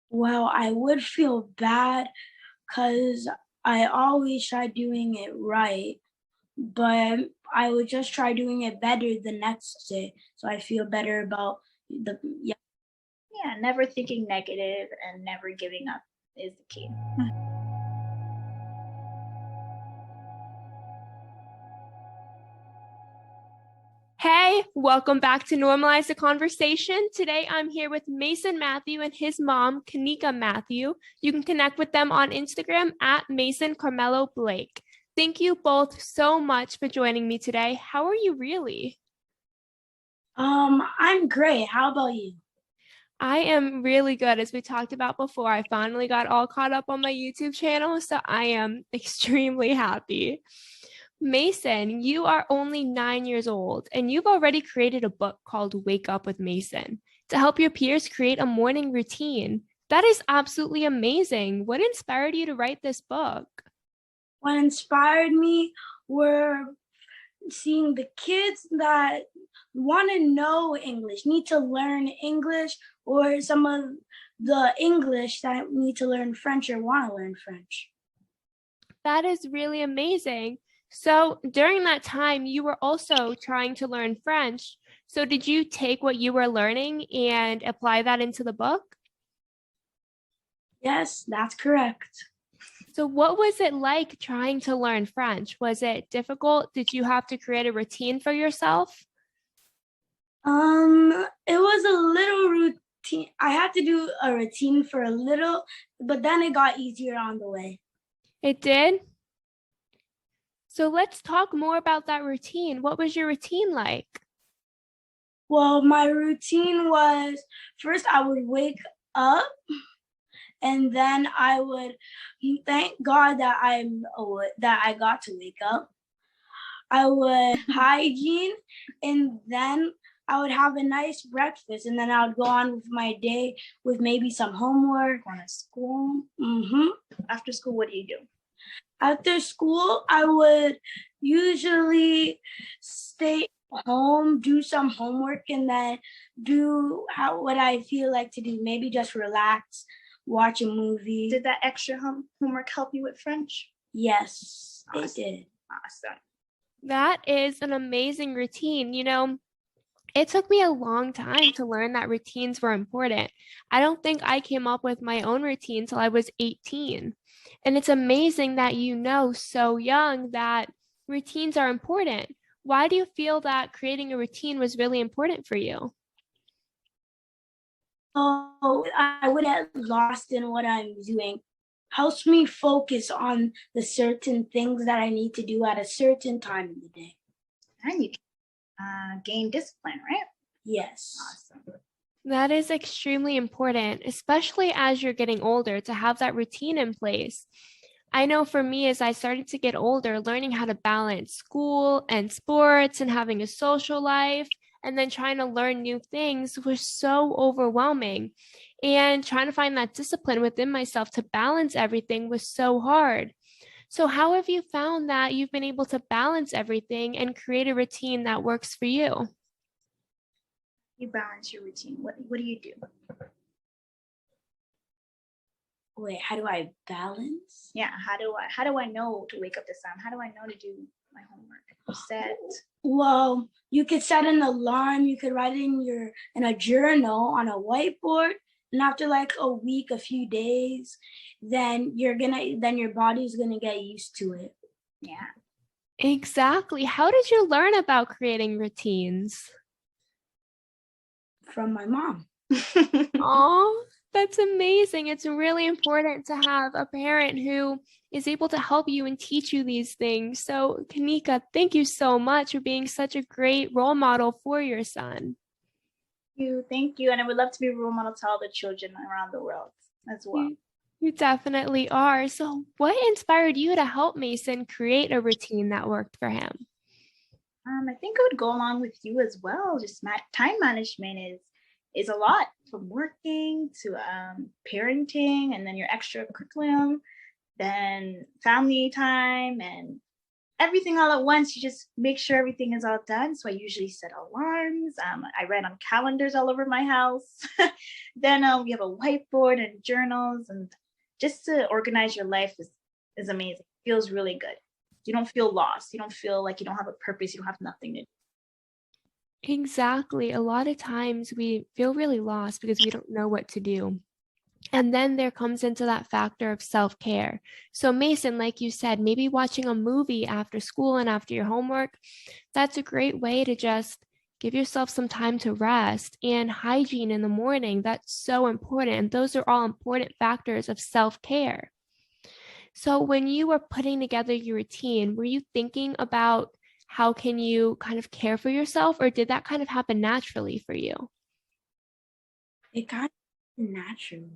Well, I would feel bad because I always try doing it right, but I would just try doing it better the next day. So I feel better about yeah. Yeah, never thinking negative and never giving up is the key. Hey, welcome back to Normalize the Conversation. Today I'm here with Mason Matthew and his mom, Kanika Matthew. You can connect with them on Instagram at Mason Carmelo Blake. Thank you both so much for joining me today. How are you really? I'm great. How about you? I am really good. As we talked about before, I finally got all caught up on my YouTube channel, so I am extremely happy. Mason, you are only 9 years old, and you've already created a book called Wake Up with Mason to help your peers create a morning routine. That is absolutely amazing. What inspired you to write this book? What inspired me were seeing the kids that want to know English, need to learn English, or some of the English that need to learn French or want to learn French. That is really amazing. So, during that time, you were also trying to learn French. So, did you take what you were learning and apply that into the book? Yes, that's correct. So, what was it like trying to learn French? Was it difficult? Did you have to create a routine for yourself? It was a little routine. I had to do a routine for a little, but then it got easier on the way. It did? So, let's talk more about that routine. What was your routine like? Well, my routine was first I would wake up and then I would thank God that that I got to wake up. I would hygiene and then I would have a nice breakfast and then I would go on with my day with maybe some homework. Going to school. Mm-hmm. After school, what do you do? After school, I would usually stay home, do some homework, and then do what I feel like to do. Maybe just relax, watch a movie. Did that extra homework help you with French? Yes, Awesome. it did. Awesome. That is an amazing routine. It took me a long time to learn that routines were important. I don't think I came up with my own routine till I was 18. And it's amazing that you know so young that routines are important. Why do you feel that creating a routine was really important for you? So I would get lost in what I'm doing. Helps me focus on the certain things that I need to do at a certain time in the day. And you gain discipline, right? Yes. Awesome. That is extremely important, especially as you're getting older, to have that routine in place. I know for me, as I started to get older, learning how to balance school and sports and having a social life, and then trying to learn new things was so overwhelming. And trying to find that discipline within myself to balance everything was so hard. So, how have you found that you've been able to balance everything and create a routine that works for you? You balance your routine. What do you do? Wait, how do I balance? Yeah, how do I know to wake up this time? How do I know to do my homework? Set. Well, you could set an alarm, you could write it in a journal on a whiteboard, and after like a week, a few days, then your body's gonna get used to it. Yeah. Exactly. How did you learn about creating routines? From my mom. Oh, that's amazing. It's really important to have a parent who is able to help you and teach you these things. So, Kanika, thank you so much for being such a great role model for your son. Thank you. And I would love to be a role model to all the children around the world as well. You definitely are. So, what inspired you to help Mason create a routine that worked for him? I think it would go along with you as well. Just time management is a lot, from working to parenting, and then your extra curriculum, then family time, and everything all at once. You just make sure everything is all done. So I usually set alarms. I write on calendars all over my house. Then we have a whiteboard and journals, and just to organize your life is amazing. It feels really good. You don't feel lost. You don't feel like you don't have a purpose. You don't have nothing to do. Exactly. A lot of times we feel really lost because we don't know what to do. And then there comes into that factor of self-care. So Mason, like you said, maybe watching a movie after school and after your homework, that's a great way to just give yourself some time to rest. And hygiene in the morning, that's so important. And those are all important factors of self-care. So when you were putting together your routine, were you thinking about how can you kind of care for yourself, or did that kind of happen naturally for you? It got natural.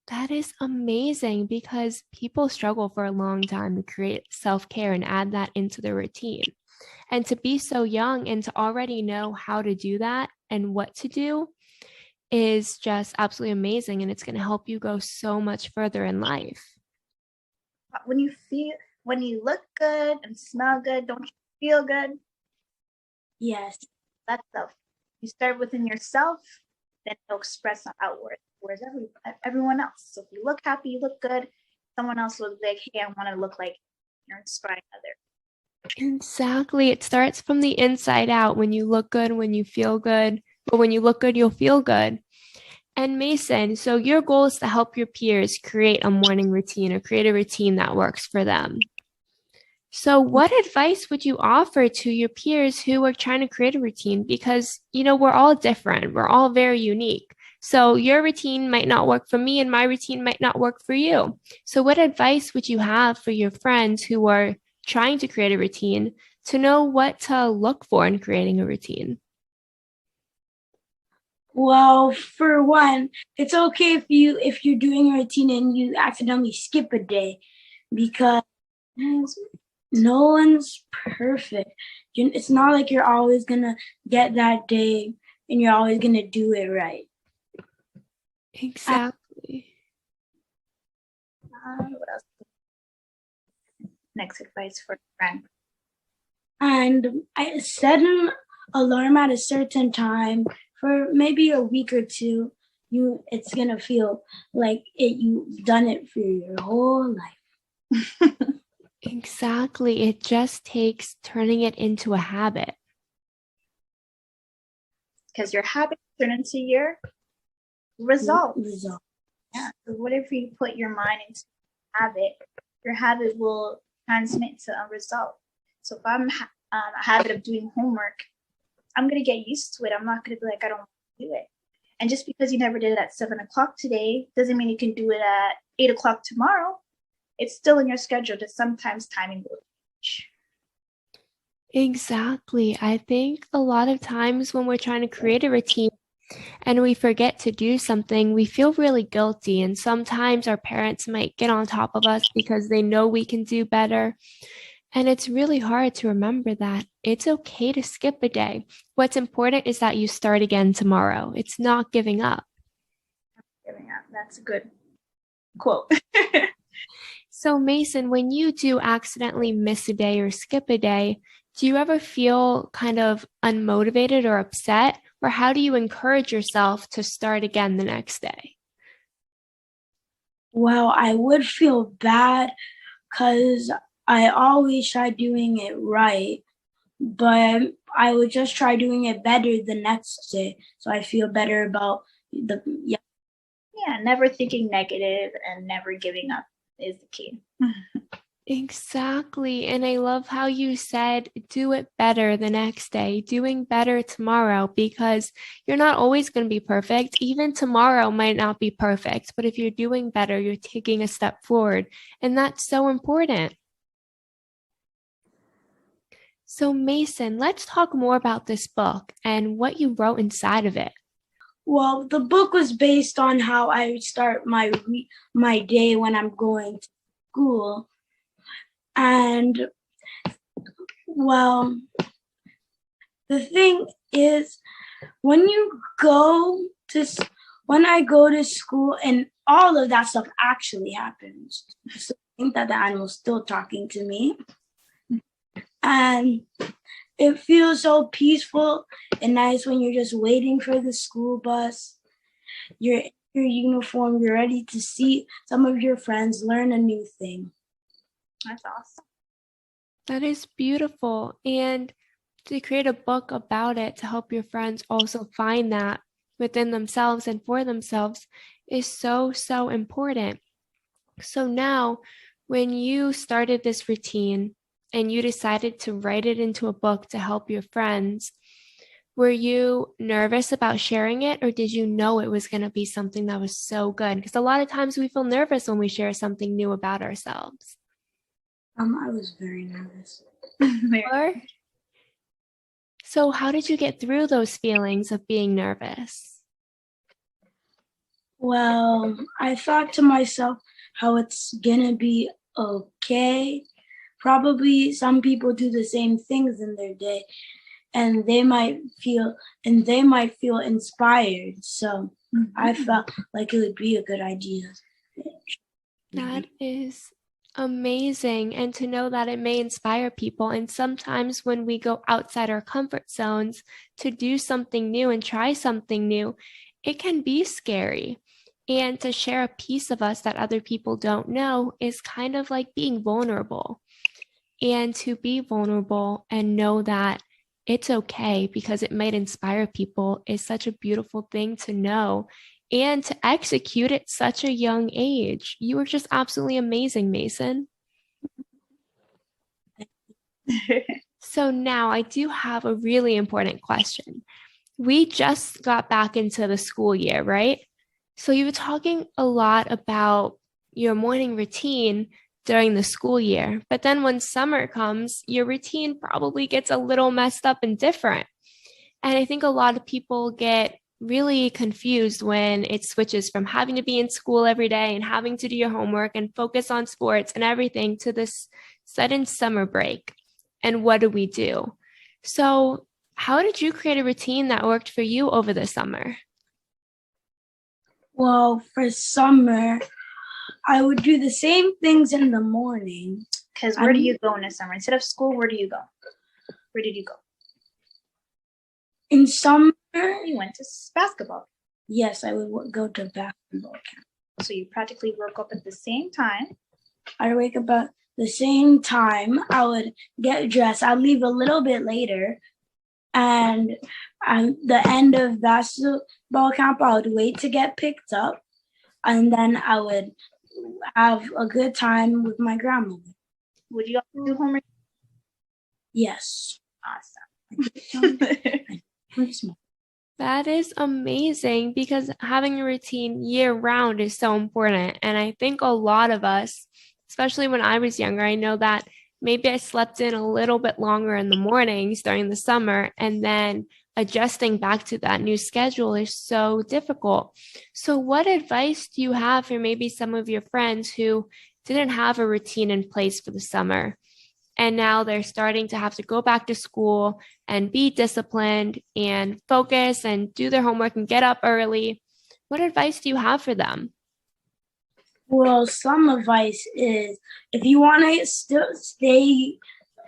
That is amazing because people struggle for a long time to create self-care and add that into their routine. And to be so young and to already know how to do that and what to do is just absolutely amazing. And it's going to help you go so much further in life. When you look good and smell good, don't you feel good? Yes. That's self. You start within yourself, then it'll express outward towards everyone else. So if you look happy, you look good, someone else will be like, hey, I want to look like you're inspiring others. Exactly. It starts from the inside out. When you look good, when you feel good, but when you look good, you'll feel good. And Mason, so your goal is to help your peers create a morning routine or create a routine that works for them. So what advice would you offer to your peers who are trying to create a routine? Because, we're all different. We're all very unique. So your routine might not work for me and my routine might not work for you. So what advice would you have for your friends who are trying to create a routine to know what to look for in creating a routine? Well, for one, it's okay if you're doing a routine and you accidentally skip a day, because no one's perfect. It's not like you're always gonna get that day and you're always gonna do it right. Exactly. What else? Next advice for a friend. And I set an alarm at a certain time for maybe a week or two. It's gonna feel like you've done it for your whole life. Exactly. It just takes turning it into a habit. Because your habits turn into your results. Yeah. So whatever you put your mind into habit, your habit will transmit to a result. So if I'm a habit of doing homework, I'm gonna get used to it. I'm not gonna be like, I don't want to do it. And just because you never did it at 7:00 today doesn't mean you can do it at 8:00 tomorrow. It's still in your schedule. Just sometimes timing will change. Exactly. I think a lot of times when we're trying to create a routine and we forget to do something, we feel really guilty. And sometimes our parents might get on top of us because they know we can do better. And it's really hard to remember that it's okay to skip a day. What's important is that you start again tomorrow. It's not giving up. Giving up. That's a good quote. So Mason, when you do accidentally miss a day or skip a day, do you ever feel kind of unmotivated or upset? Or how do you encourage yourself to start again the next day? Well, I would feel bad because I always try doing it right, but I would just try doing it better the next day. So I feel better about Yeah, never thinking negative and never giving up is the key. Exactly. And I love how you said, do it better the next day, doing better tomorrow, because you're not always going to be perfect. Even tomorrow might not be perfect, but if you're doing better, you're taking a step forward. And that's so important. So Mason, let's talk more about this book and what you wrote inside of it. Well, the book was based on how I start my day when I'm going to school. And well, the thing is, when I go to school and all of that stuff actually happens. So I think that the animal's still talking to me. And it feels so peaceful and nice when you're just waiting for the school bus. You're in your uniform, you're ready to see some of your friends learn a new thing. That's awesome. That is beautiful. And to create a book about it to help your friends also find that within themselves and for themselves is so, so important. So now, when you started this routine and you decided to write it into a book to help your friends, were you nervous about sharing it, or did you know it was going to be something that was so good? Because a lot of times we feel nervous when we share something new about ourselves. I was very nervous. Or, so how did you get through those feelings of being nervous? Well, I thought to myself how it's gonna be okay. Probably some people do the same things in their day, and they might feel inspired. So I felt like it would be a good idea. That is amazing. And to know that it may inspire people. And sometimes when we go outside our comfort zones to do something new and try something new, it can be scary. And to share a piece of us that other people don't know is kind of like being vulnerable. And to be vulnerable and know that it's okay because it might inspire people is such a beautiful thing to know and to execute at such a young age. You were just absolutely amazing, Mason. So now I do have a really important question. We just got back into the school year, right? So you were talking a lot about your morning routine during the school year, but then when summer comes, your routine probably gets a little messed up and different. And I think a lot of people get really confused when it switches from having to be in school every day and having to do your homework and focus on sports and everything to this sudden summer break. And what do we do? So, how did you create a routine that worked for you over the summer? Well, for summer, I would do the same things in the morning. Because where do you go in the summer? Instead of school, where do you go? Where did you go? In summer, You went to basketball. yes, I would go to basketball camp. So you practically woke up at the same time. I'd wake up at the same time. I would get dressed. I'd leave a little bit later. And at the end of basketball camp, I would wait to get picked up. And then I would have a good time with my grandmother. Would you also do homework? Yes. Awesome. That is amazing because having a routine year round is so important. And I think a lot of us, especially when I was younger, I know that maybe I slept in a little bit longer in the mornings during the summer, and then adjusting back to that new schedule is so difficult. So, what advice do you have for maybe some of your friends who didn't have a routine in place for the summer? And now they're starting to have to go back to school and be disciplined and focus and do their homework and get up early. What advice do you have for them? Well, some advice is if you want to still stay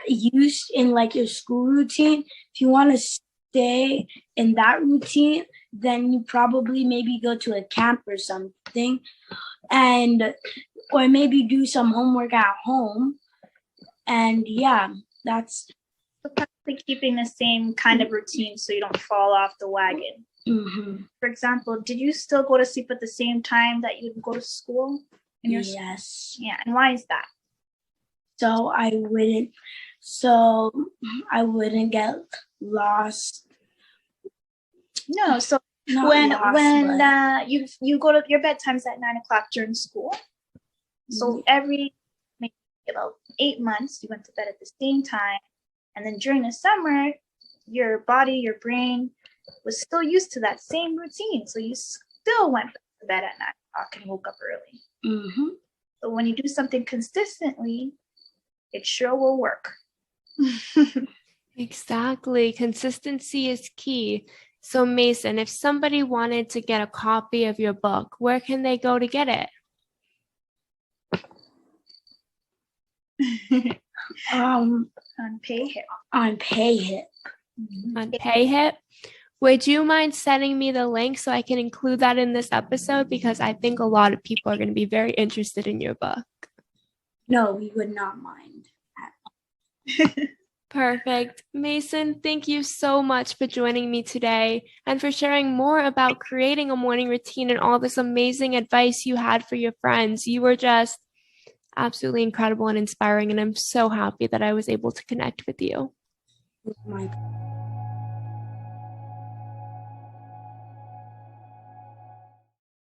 used in like your school routine, if you want to stay in that routine, then you probably maybe go to a camp or something, and or maybe do some homework at home. And yeah, that's So practically keeping the same kind of routine so you don't fall off the wagon. For example, did you still go to sleep at the same time that you would go to school? Yes. Yeah, and why is that? So I wouldn't get lost. No, so Not when lost, but you go to your bedtime's at 9:00 during school. So every maybe about 8 months you went to bed at the same time, and then during the summer, your body, your brain was still used to that same routine. So you still went to bed at 9:00 and woke up early. So when you do something consistently, it sure will work. Exactly. Consistency is key. So, Mason, if somebody wanted to get a copy of your book, where can they go to get it? on PayHip. On PayHip. On PayHip. Would you mind sending me the link so I can include that in this episode? Because I think a lot of people are going to be very interested in your book. No, we would not mind. Perfect. Mason, thank you so much for joining me today and for sharing more about creating a morning routine and all this amazing advice you had for your friends. You were just absolutely incredible and inspiring, and I'm so happy that I was able to connect with you. Oh my God.